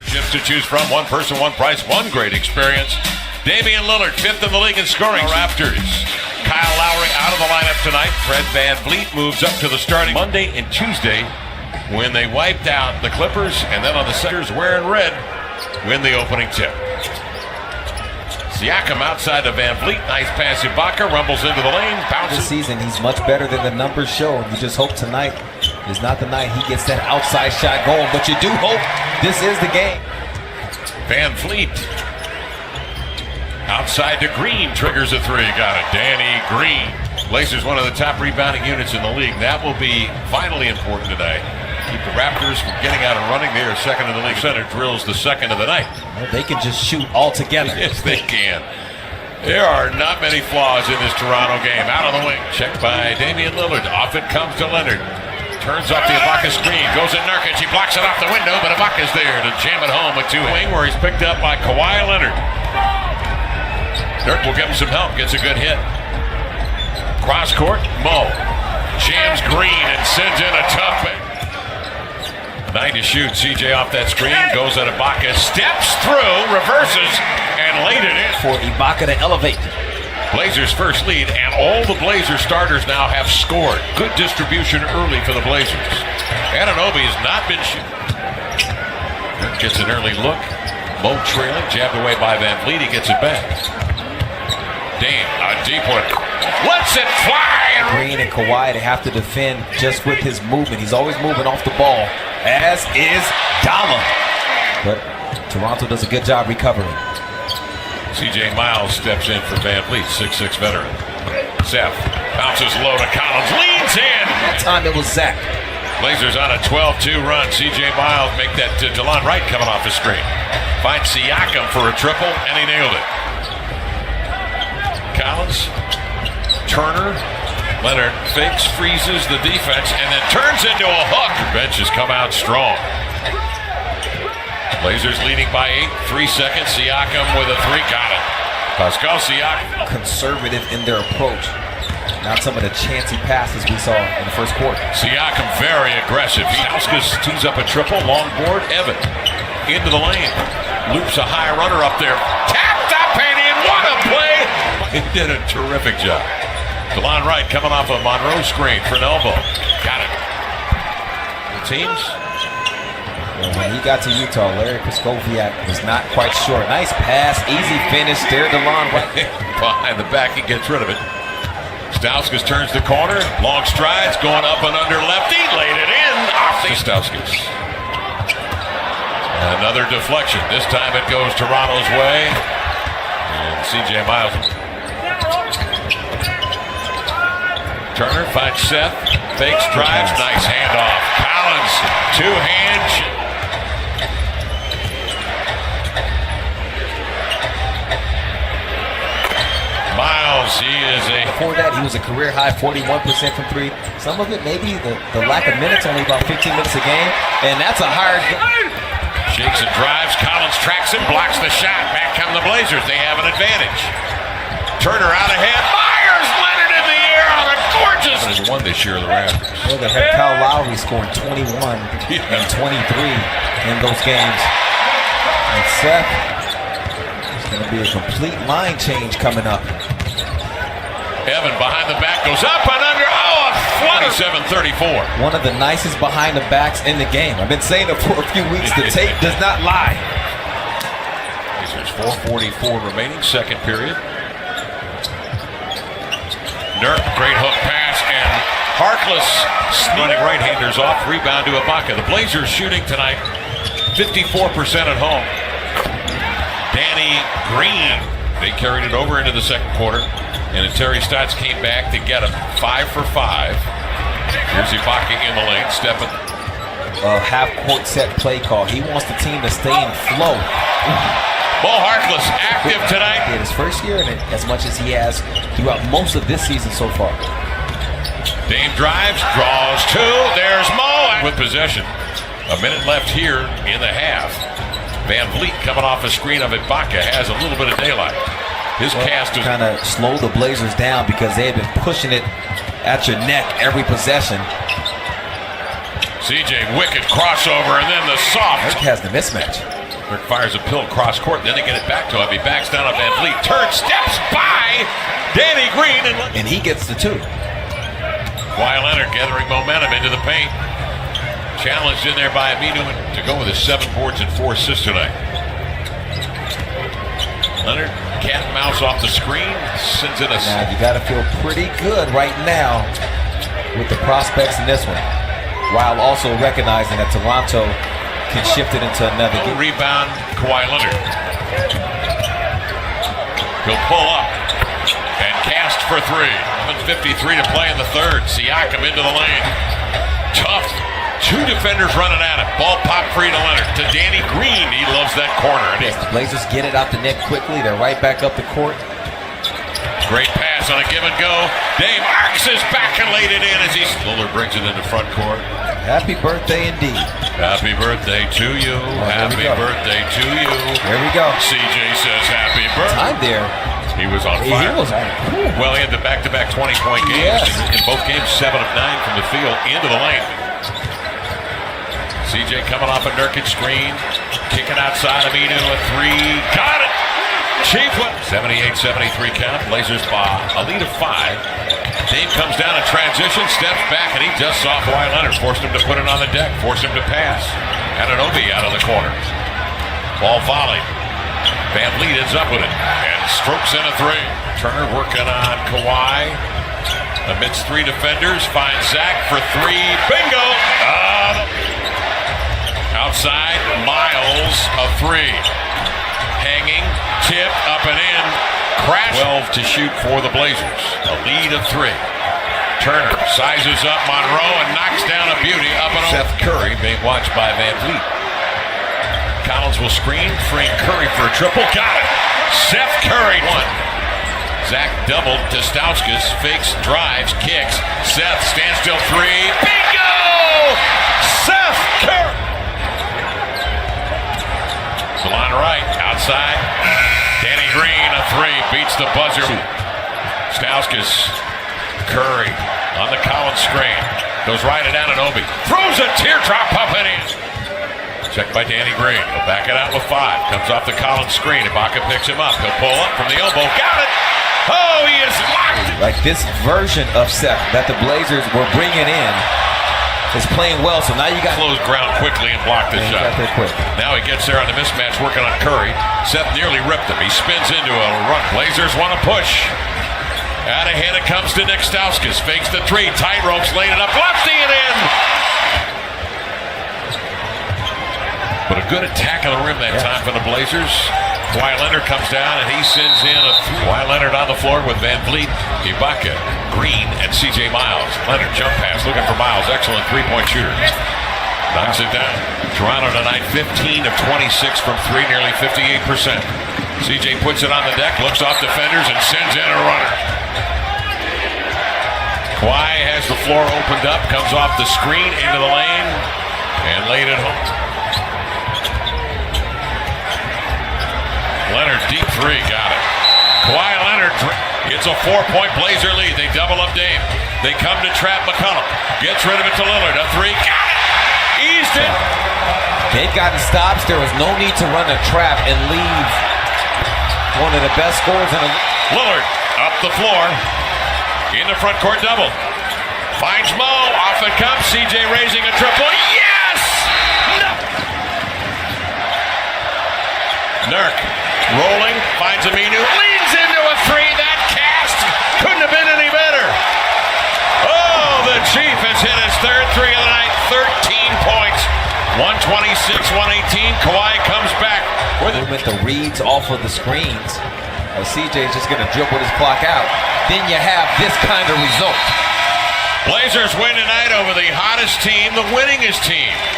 Chips to choose from, one person, one price, one great experience. Damian Lillard, 5th in the league in scoring. Raptors. Kyle Lowry out of the lineup tonight. Fred VanVleet moves up to the starting Monday and Tuesday when they wiped out the Clippers, and then on the Sixers wearing red win the opening tip. Siakam outside of VanVleet. Nice pass. Ibaka rumbles into the lane. Bounces. This season, he's much better than the numbers show. You just hope tonight is not the night he gets that outside shot going, but you do hope this is the game. VanVleet outside to Green, triggers a three. Got it. Danny Green. Blazers, one of the top rebounding units in the league. That will be vitally important today. Keep the Raptors from getting out and running. They are second in the league. Center drills the second of the night. Well, they can just shoot all together. Yes, they can. There are not many flaws in this Toronto game. Out of the wing. Checked by Damian Lillard. Off it comes to Leonard. Turns off the Ibaka screen. Goes at Nurkic. He blocks it off the window, but Ibaka's there to jam it home with two. Wing where he's picked up by Kawhi Leonard. Dirk will give him some help. Gets a good hit. Cross court. Mo jams Green and sends in a tough pick. 9 to shoot. CJ off that screen. Goes at Ibaka. Steps through. Reverses. And laid it in. For Ibaka to elevate. Blazers first lead. And all the Blazers starters now have scored. Good distribution early for the Blazers. Anunoby has not been shooting. Gets an early look. Mo trailing. Jabbed away by VanVleet. He gets it back. Dame. A deep one. Lets it fly. Green and Kawhi, they have to defend just with his movement. He's always moving off the ball, as is Dalla. But Toronto does a good job recovering. CJ Miles steps in for VanVleet, 6'6" veteran. Seth bounces low to Collins, leans in. That time it was Zach. Blazers on a 12-2 run. CJ Miles make that to DeLon Wright coming off the screen. Finds Siakam for a triple, and he nailed it. Collins, Turner, Leonard fakes, freezes the defense, and then turns into a hook. The bench has come out strong. Blazers leading by 8, 3 seconds. Siakam with a three. Got it. Pascal Siakam. Conservative in their approach. Not some of the chancy passes we saw in the first quarter. Siakam very aggressive. Stauskas tees up a triple. Long board. Evan into the lane. Loops a high runner up there. Tapped up and in. What a play. He did a terrific job. DeLon Wright coming off a Monroe screen for an elbow. Got it. The teams. Well, when he got to Utah, Larry Krzyzkowiak was not quite sure. Nice pass, easy finish there, DeLon Wright. Behind the back, he gets rid of it. Stauskas turns the corner. Long strides, going up and under lefty. Laid it in. Off the Stauskas. Another deflection. This time it goes Toronto's way. And CJ Miles. Turner finds Seth. Fakes, drives. Nice handoff. Collins, two-hand. Miles, he is a... Before that, he was a career high 41% from three. Some of it maybe the lack of minutes, only about 15 minutes a game. And that's a hard... Shakes and drives. Collins tracks him, blocks the shot. Back come the Blazers. They have an advantage. Turner out ahead. Myers, Leonard in the air on a gorgeous... There's one this year, the Raptors. Well, they had Kyle Lowry scoring 21 and 23 in those games. And Seth, it's going to be a complete line change coming up. Evan behind the back goes up and under. Oh, a flutter. 27-34. One of the nicest behind the backs in the game. I've been saying it for a few weeks. The tape does not lie. There's 4:44 remaining, second period. Nurk, great hook pass, and Harkless running right-handers off. Rebound to Ibaka. The Blazers shooting tonight 54% at home. Danny Green. They carried it over into the second quarter. And Terry Stotts came back to get him 5 for 5. Here's Ibaka in the lane, stepping. Half-court set play call. He wants the team to stay in flow. Mo Harkless active tonight. In his first year in it, as much as he has throughout most of this season so far. Dame drives, draws two. There's Mo with possession. A minute left here in the half. VanVleet coming off a screen of Ibaka has a little bit of daylight. His cast is kind of slow the Blazers down because they have been pushing it at your neck every possession. CJ, wicked crossover, and then the soft. Dirk has the mismatch. Dirk fires a pill cross court, then they get it back to him. He backs down on Van Vliet, turns, steps by Danny Green, and he gets the 2. Kawhi Leonard gathering momentum into the paint. Challenged in there by Aminu to go with his 7 boards and 4 assists tonight. Leonard, cat and mouse off the screen, sends it a... Now you got to feel pretty good right now with the prospects in this one, while also recognizing that Toronto can shift it into another game. Rebound, Kawhi Leonard. He'll pull up and cast for 3. 53 to play in the third. Siakam into the lane. Tough. 2 defenders running at him. Ball popped free to Leonard. To Danny Green. He loves that corner. Yes, the Blazers get it out the net quickly. They're right back up the court. Great pass on a give and go. Dame arcs his back and laid it in as he... Lillard brings it into front court. Happy birthday indeed. Happy birthday to you. Happy birthday to you. There we go. CJ says happy birthday. Time there. He was on fire. He was on. Well, he had the back-to-back 20-point games. Yes. In both games, 7 of 9 from the field into the lane. CJ coming off a Nurkic screen. Kicking outside of Inu, a 3. Got it! Chief one. 78-73 count. Blazers by a lead of 5. Dame comes down in transition, steps back, and he just saw Kawhi Leonard. Forced him to put it on the deck. Forced him to pass. Anunoby out of the corner. Ball volleyed. Van Vliet ends up with it and strokes in a 3. Turner working on Kawhi. Amidst 3 defenders, finds Zach for 3. Bingo! Outside, Miles, a 3. Hanging, tip, up and in. Crash. 12 to shoot for the Blazers. A lead of 3. Turner sizes up Monroe and knocks down a beauty up and over. Seth Curry being watched by Van Vliet. Collins will screen, freeing Curry for a triple. Got it! Seth Curry, 1. Zach doubled to Stauskas, fakes, drives, kicks. Seth stands still 3. Bingo! Seth Curry! Salon right, outside. Danny Green, a 3, beats the buzzer. Stauskas, Curry on the Collins screen. Goes right at Anunoby. Throws a teardrop up and in. Checked by Danny Green. He'll back it out with 5. Comes off the Collins screen. Ibaka picks him up. He'll pull up from the elbow. Got it! Oh, he is locked! Like this version of Seth that the Blazers were bringing in is playing well, so now you got... Close ground quickly and block the shot. Now he gets there on the mismatch working on Curry. Seth nearly ripped him. He spins into a run. Blazers want to push. Out ahead it comes to Nick Stauskas. Fakes the 3. Tight ropes, laid it up. Lefty it in! But a good attack on the rim that time for the Blazers. Kawhi Leonard comes down and he sends in a 3. Kawhi Leonard on the floor with Van Vliet, Ibaka, Green, and CJ Miles. Leonard jump pass, looking for Miles. Excellent 3-point shooter. Knocks it down. Toronto tonight, 15 of 26 from 3, nearly 58%. CJ puts it on the deck, looks off defenders, and sends in a runner. Kawhi has the floor opened up, comes off the screen into the lane, and laid it home. Leonard, deep 3, got it. Kawhi Leonard, it's a 4-point Blazer lead. They double up Dame. They come to trap McCollum. Gets rid of it to Lillard. A 3, got it! Eased it! They've gotten stops. There was no need to run a trap and leave one of the best scorers in the... Lillard, up the floor. In the front court double. Finds Mo. Off it comes. CJ raising a triple. Yes! No! Nurk. Rolling, finds Aminu, leans into a 3. That cast couldn't have been any better. Oh, the Chief has hit his 3rd 3 of the night. 13 points. 126-118. Kawhi comes back. Movement the reads off of the screens. CJ's just going to dribble his clock out. Then you have this kind of result. Blazers win tonight over the hottest team, the winningest team.